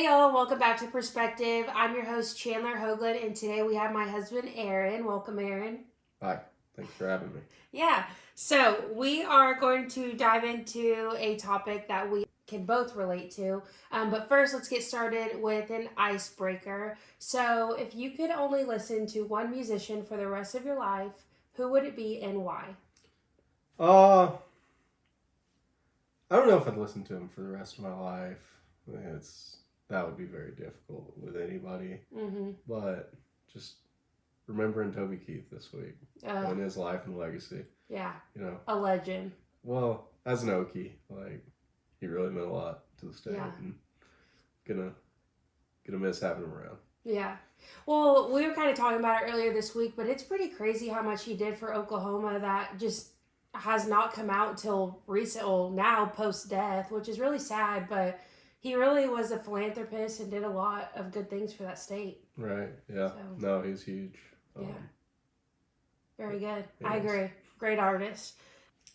Hey y'all, welcome back to Perspective. I'm your host Chandler Hoagland, and today we have my husband Aaron. Welcome, Aaron. Hi, thanks for having me. Yeah, so we are going to dive into a topic that we can both relate to. But first, let's get started with an icebreaker. So, if you could only listen to one musician for the rest of your life, who would it be and why? Uh, I don't know if I'd listen to him for the rest of my life. That would be very difficult with anybody. Mm-hmm. But just remembering Toby Keith this week and his life and legacy. Yeah, You know, a legend. well, as an Okie, he really meant a lot to the state, and gonna miss having him around. Yeah. Well, we were kind of talking about it earlier this week, but it's pretty crazy how much he did for Oklahoma that just has not come out till recent, well, now post death, which is really sad, but he really was a philanthropist and did a lot of good things for that state. Right, yeah. So, no, he's huge. Yeah. Very good. I agree. Great artist.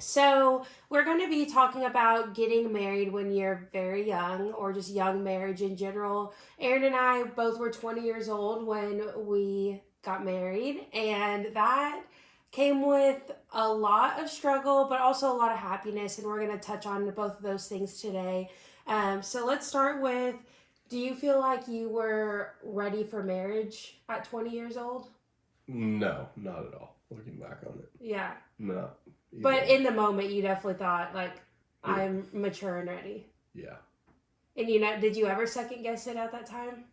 So, we're going to be talking about getting married when you're very young or just young marriage in general. Aaron and I both were 20 years old when we got married, and that came with a lot of struggle, but also a lot of happiness, and we're going to touch on both of those things today. So, let's start with, do you feel like you were ready for marriage at 20 years old? No, not at all. Looking back on it. Yeah. No. But in the moment, you definitely thought, I'm mature and ready. Yeah. And did you ever second guess it at that time?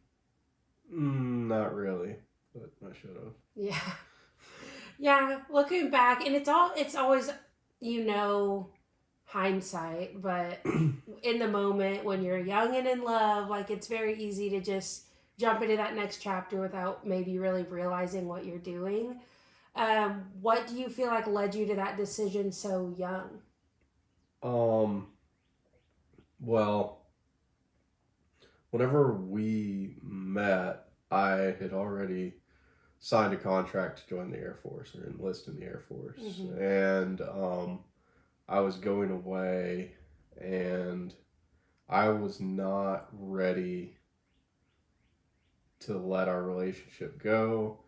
Not really, but I should have. Yeah. Yeah, looking back, and it's always, hindsight, but in the moment when you're young and in love, it's very easy to just jump into that next chapter without maybe really realizing what you're doing. What do you feel like led you to that decision so young? Well, whenever we met, I had already signed a contract to join the Air Force or enlist in the Air Force. Mm-hmm. And I was going away, and I was not ready to let our relationship go.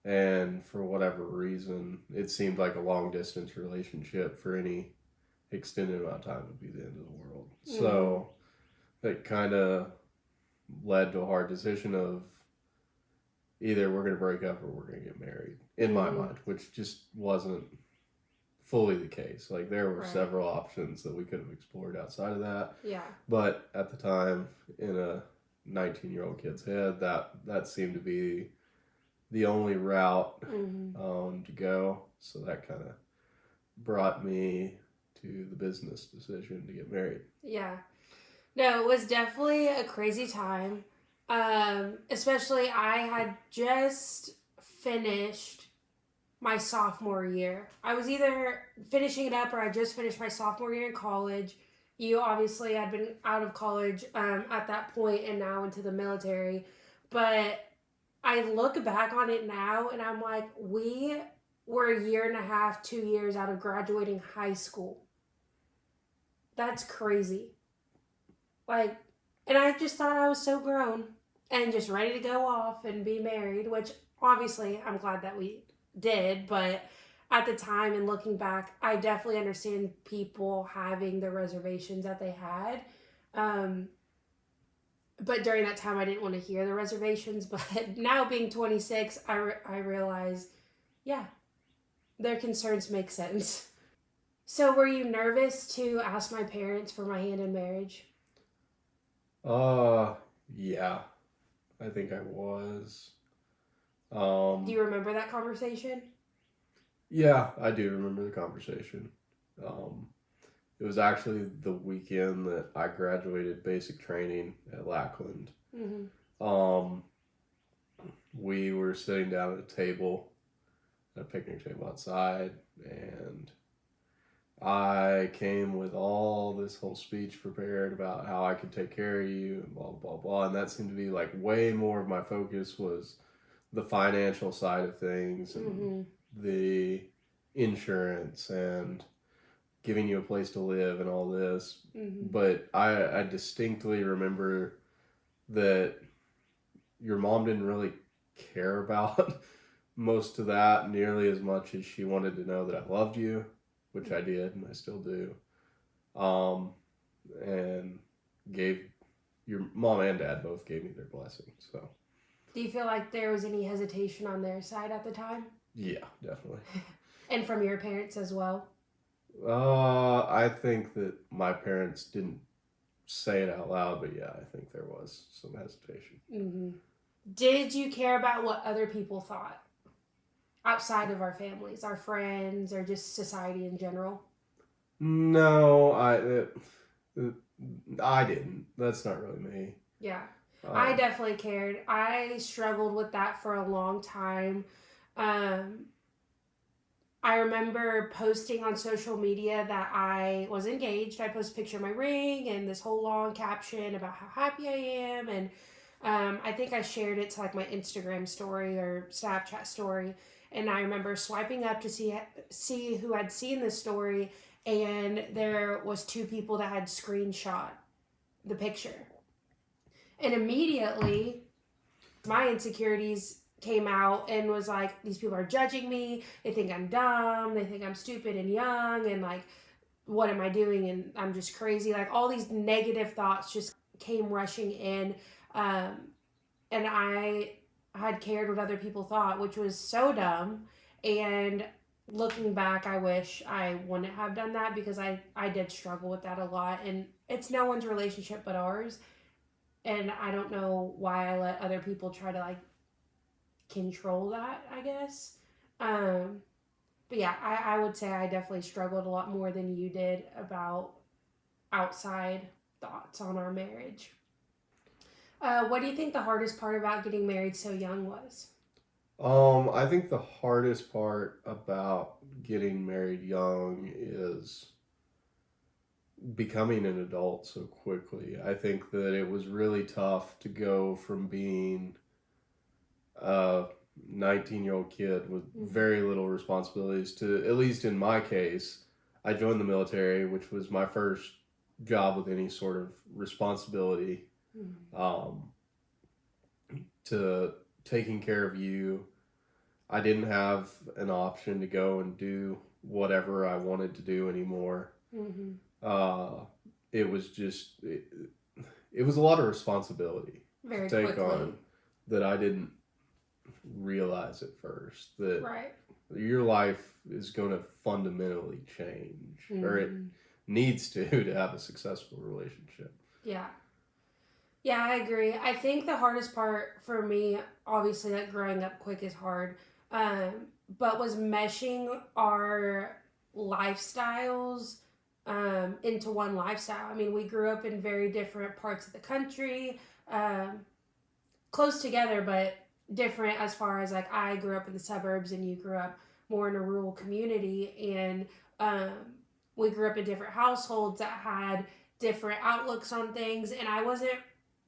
And for whatever reason, it seemed like a long distance relationship for any extended amount of time would be the end of the world. Mm. So it kind of led to a hard decision of either we're going to break up or we're going to get married, in my mind, which just wasn't fully the case. There were several options that we could have explored outside of that. Yeah. But at the time, in a 19-year-old kid's head, that seemed to be the only route to go. So that kind of brought me to the business decision to get married. Yeah. No, it was definitely a crazy time. Especially I had just finished my sophomore year. I was either finishing it up or I just finished my sophomore year in college. You obviously had been out of college at that point and now into the military. But I look back on it now and I'm like, we were a year and a half, 2 years out of graduating high school. That's crazy. And I just thought I was so grown and just ready to go off and be married, which obviously I'm glad that we did. But at the time and looking back, I definitely understand people having the reservations that they had. But during that time, I didn't want to hear the reservations. But now being 26, I realize, yeah, their concerns make sense. So were you nervous to ask my parents for my hand in marriage? Yeah, I think I was. Do you remember that conversation? Yeah, I do remember the conversation. It was actually the weekend that I graduated basic training at Lackland. Mm-hmm. We were sitting down at a table, at a picnic table outside, and I came with all this whole speech prepared about how I could take care of you and blah, blah, blah. And that seemed to be way more of my focus was the financial side of things and the insurance and giving you a place to live and all this. Mm-hmm. But I distinctly remember that your mom didn't really care about most of that nearly as much as she wanted to know that I loved you, which I did and I still do. And gave your mom and dad both gave me their blessing. So, Do you feel like there was any hesitation on their side at the time? yeah, definitely. And from your parents as well? I think that my parents didn't say it out loud, but yeah, I think there was some hesitation. Mm-hmm. Did you care about what other people thought outside of our families, our friends, or just society in general? No, I didn't. That's not really me. Yeah. I definitely cared. I struggled with that for a long time. I remember posting on social media that I was engaged. I posted a picture of my ring and this whole long caption about how happy I am. And I think I shared it to like my Instagram story or Snapchat story. And I remember swiping up to see who had seen this story. And there was two people that had screenshot the picture. And immediately my insecurities came out and was like, these people are judging me. They think I'm dumb. They think I'm stupid and young. And like, what am I doing? And I'm just crazy. Like, all these negative thoughts just came rushing in. And I had cared what other people thought, which was so dumb. And looking back, I wish I wouldn't have done that because I did struggle with that a lot. And it's no one's relationship but ours. And I don't know why I let other people try to like control that, I guess. But yeah, I would say I definitely struggled a lot more than you did about outside thoughts on our marriage. What do you think the hardest part about getting married so young was? I think the hardest part about getting married young is becoming an adult so quickly. I think that it was really tough to go from being a 19-year-old kid with very little responsibilities to, at least in my case, I joined the military, which was my first job with any sort of responsibility, to taking care of you. I didn't have an option to go and do whatever I wanted to do anymore. It was just, it was a lot of responsibility Very to take quickly. on that I didn't realize at first, that Right. your life is going to fundamentally change, or it needs to have a successful relationship. Yeah. Yeah, I agree. I think the hardest part for me, obviously, like growing up quick is hard, but was meshing our lifestyles into one lifestyle. I mean, we grew up in very different parts of the country, close together, but different as far as like I grew up in the suburbs and you grew up more in a rural community, and we grew up in different households that had different outlooks on things, and I wasn't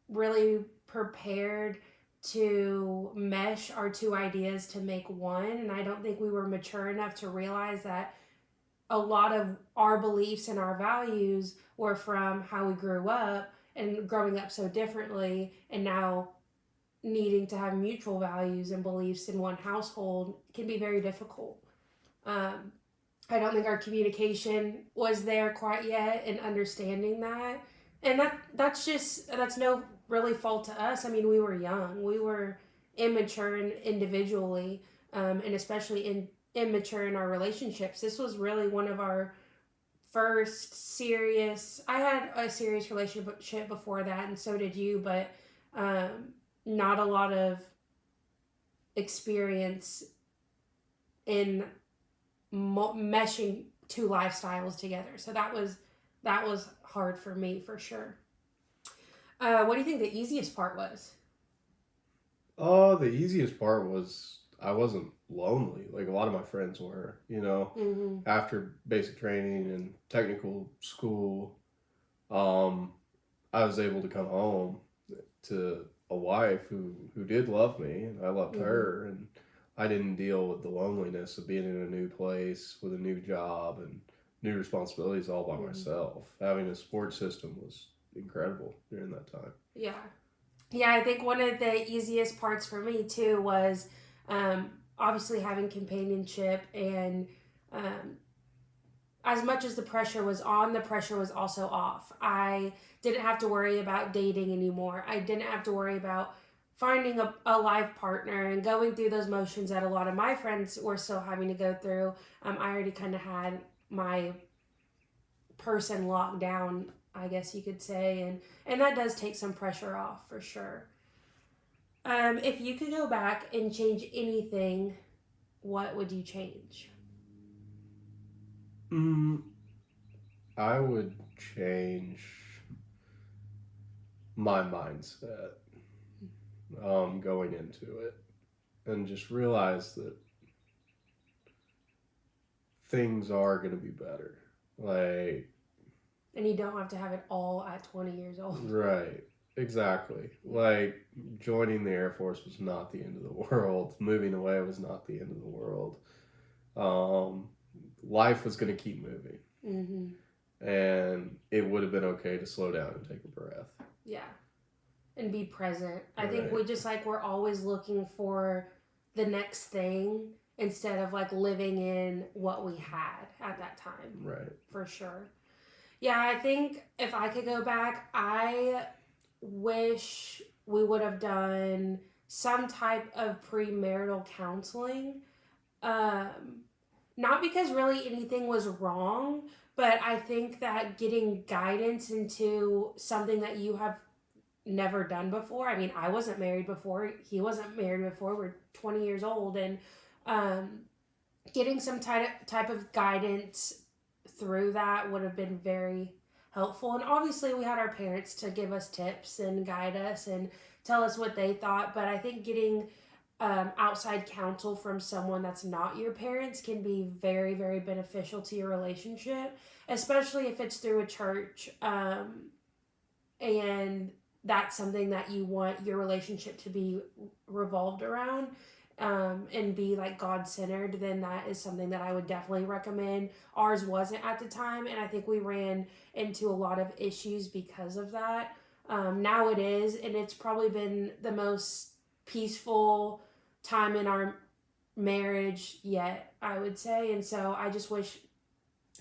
really prepared to mesh our two ideas to make one. And I don't think we were mature enough to realize that a lot of our beliefs and our values were from how we grew up and growing up so differently, and now needing to have mutual values and beliefs in one household can be very difficult. I don't think our communication was there quite yet in understanding that. And that's no really fault to us. I mean, we were young. We were immature individually, and especially immature in our relationships. This was really one of our first serious. I had a serious relationship before that, and so did you, but not a lot of experience in meshing two lifestyles together. So that was hard for me for sure. What do you think the easiest part was? The easiest part was I wasn't lonely like a lot of my friends were, after basic training and technical school. I was able to come home to a wife who did love me, and I loved her, and I didn't deal with the loneliness of being in a new place with a new job and new responsibilities all by myself. Having a support system was incredible during that time. Yeah. Yeah, I think one of the easiest parts for me too was obviously having companionship, and um, as much as the pressure was on, the pressure was also off. I didn't have to worry about dating anymore. I didn't have to worry about finding a life partner and going through those motions that a lot of my friends were still having to go through. I already kind of had my person locked down, I guess you could say, and that does take some pressure off for sure. If you could go back and change anything, what would you change? Mm, I would change my mindset going into it, and just realize that things are going to be better. Like, And you don't have to have it all at 20 years old. right, exactly. Like, joining the Air Force was not the end of the world. Moving away was not the end of the world. Um, Life was going to keep moving. And it would have been okay to slow down and take a breath. Yeah. And be present. I Right. think we just like we're always looking for the next thing instead of like living in what we had at that time. Right. For sure. Yeah, I think if I could go back, I wish we would have done some type of premarital counseling. Um, Not because really anything was wrong, but I think that getting guidance into something that you have never done before. I mean, I wasn't married before. He wasn't married before. We're 20 years old, and um, getting some type of guidance through that would have been very helpful. And obviously, we had our parents to give us tips and guide us and tell us what they thought. But I think getting outside counsel from someone that's not your parents can be very, very beneficial to your relationship, especially if it's through a church. And that's something that you want your relationship to be revolved around, and be like God centered, then that is something that I would definitely recommend. Ours wasn't at the time, and I think we ran into a lot of issues because of that. Now it is, and it's probably been the most peaceful time in our marriage yet, I would say. And so I just wish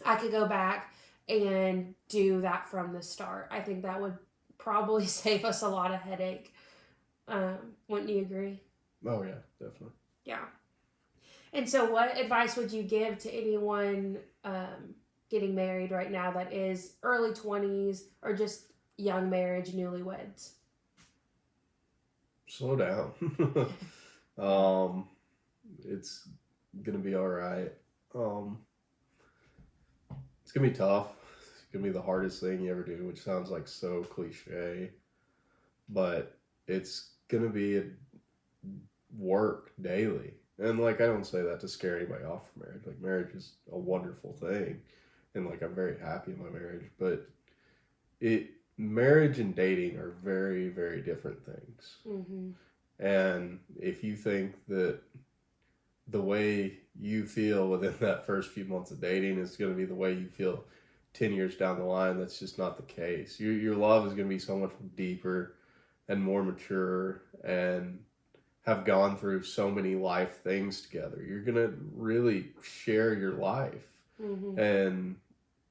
I could go back and do that from the start. I think that would probably save us a lot of headache. Wouldn't you agree? Oh, yeah, definitely. Yeah. And so, what advice would you give to anyone getting married right now that is early 20s or just young marriage, newlyweds? Slow down. It's going to be all right. It's going to be tough. It's going to be the hardest thing you ever do, which sounds like so cliche, but it's going to be a work daily. And like, I don't say that to scare anybody off from marriage. Like, marriage is a wonderful thing, and like, I'm very happy in my marriage. But marriage and dating are very, very different things. Mm-hmm. And if you think that the way you feel within that first few months of dating is going to be the way you feel 10 years down the line, that's just not the case. Your love is going to be so much deeper and more mature, and have gone through so many life things together. You're going to really share your life. Mm-hmm. And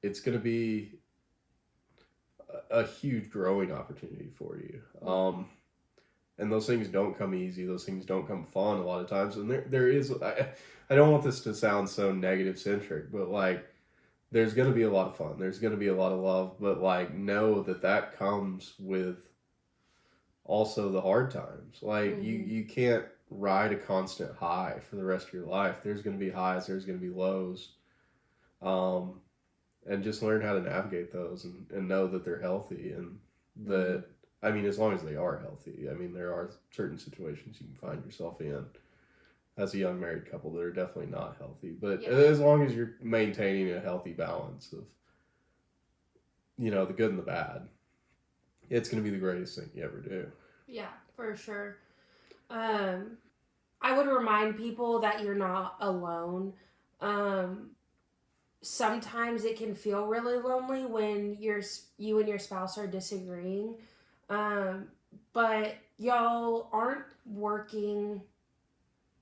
it's going to be a huge growing opportunity for you. And those things don't come easy. Those things don't come fun a lot of times. And there is, I don't want this to sound so negative centric, but like, there's going to be a lot of fun. There's going to be a lot of love, but like, know that comes with also the hard times. Like, Mm-hmm. you can't ride a constant high for the rest of your life. There's going to be highs, there's going to be lows. And just learn how to navigate those, and know that they're healthy, and that, I mean, as long as they are healthy. I mean, there are certain situations you can find yourself in as a young married couple that are definitely not healthy. But as long as you're maintaining a healthy balance of, the good and the bad, it's going to be the greatest thing you ever do. Yeah, for sure. I would remind people that you're not alone. Sometimes it can feel really lonely when you and your spouse are disagreeing. But y'all aren't working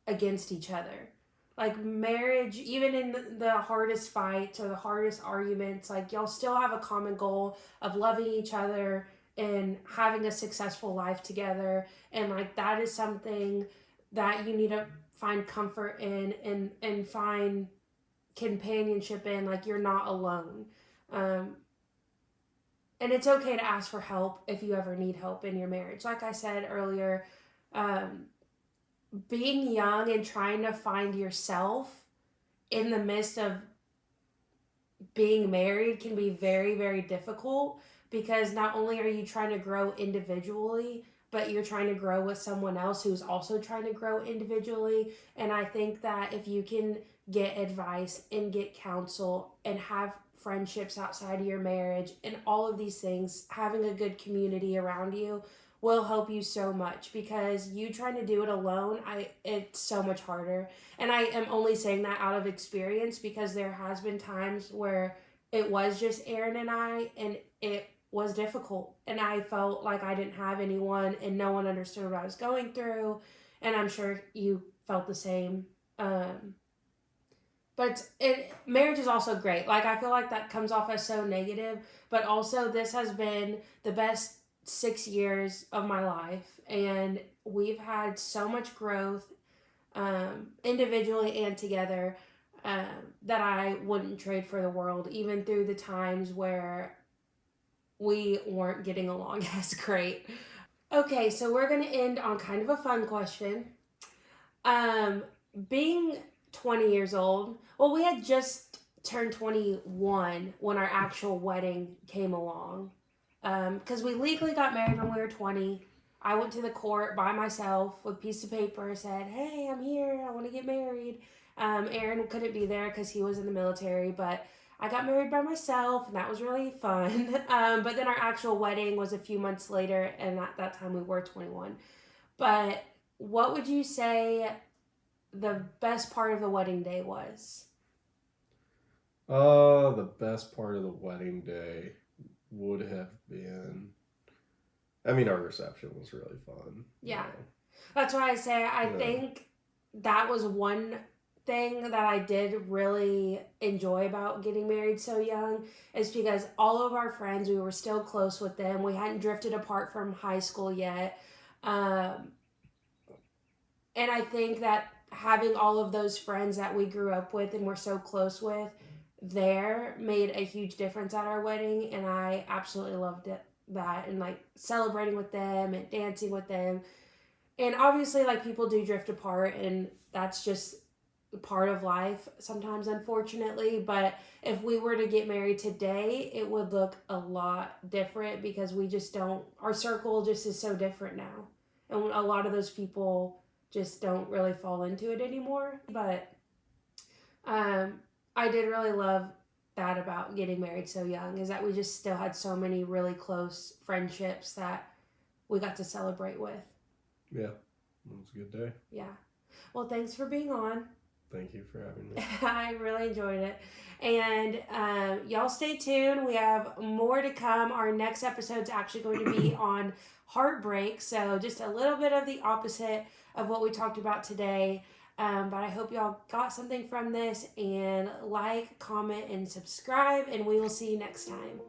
against each other. Like marriage, even in the hardest fights or the hardest arguments, like y'all still have a common goal of loving each other and having a successful life together. And like that is something that you need to find comfort in and find companionship in. Like you're not alone. Um, and it's okay to ask for help if you ever need help in your marriage. Like I said earlier, um, being young and trying to find yourself in the midst of being married can be very, very difficult because not only are you trying to grow individually, but you're trying to grow with someone else who's also trying to grow individually. And I think that if you can get advice and get counsel and have friendships outside of your marriage and all of these things, having a good community around you will help you so much, because you trying to do it alone, it's so much harder. And I am only saying that out of experience because there has been times where it was just Aaron and I, and it was difficult, and I felt like I didn't have anyone and no one understood what I was going through, and I'm sure you felt the same. But marriage is also great. Like I feel like that comes off as so negative, but also this has been the best 6 years of my life, and we've had so much growth, individually and together, that I wouldn't trade for the world, even through the times where we weren't getting along as great. Okay, so we're going to end on kind of a fun question. Being 20 years old, well, we had just turned 21 when our actual wedding came along. Because we legally got married when we were 20. I went to the court by myself with a piece of paper, said, hey, I'm here, I want to get married. Aaron couldn't be there because he was in the military, but I got married by myself, and that was really fun. But then our actual wedding was a few months later, and at that time we were 21. But what would you say the best part of the wedding day was? The best part of the wedding day would have been, I mean, our reception was really fun. Yeah. That's why I say I think that was one thing that I did really enjoy about getting married so young, is because all of our friends, we were still close with them. We hadn't drifted apart from high school yet. And I think that having all of those friends that we grew up with and were so close with there made a huge difference at our wedding, and I absolutely loved it, that, and like celebrating with them and dancing with them. And obviously like people do drift apart, and that's just part of life sometimes, unfortunately. But if we were to get married today, it would look a lot different, because we just don't, our circle just is so different now, and a lot of those people just don't really fall into it anymore. But I did really love that about getting married so young, is that we just still had so many really close friendships that we got to celebrate with. Yeah, it was a good day. Yeah. Well, thanks for being on. Thank you for having me. I really enjoyed it. And y'all stay tuned. We have more to come. Our next episode's actually going to be on heartbreak. So just a little bit of the opposite of what we talked about today. But I hope y'all got something from this, and like, comment, and subscribe, and we will see you next time.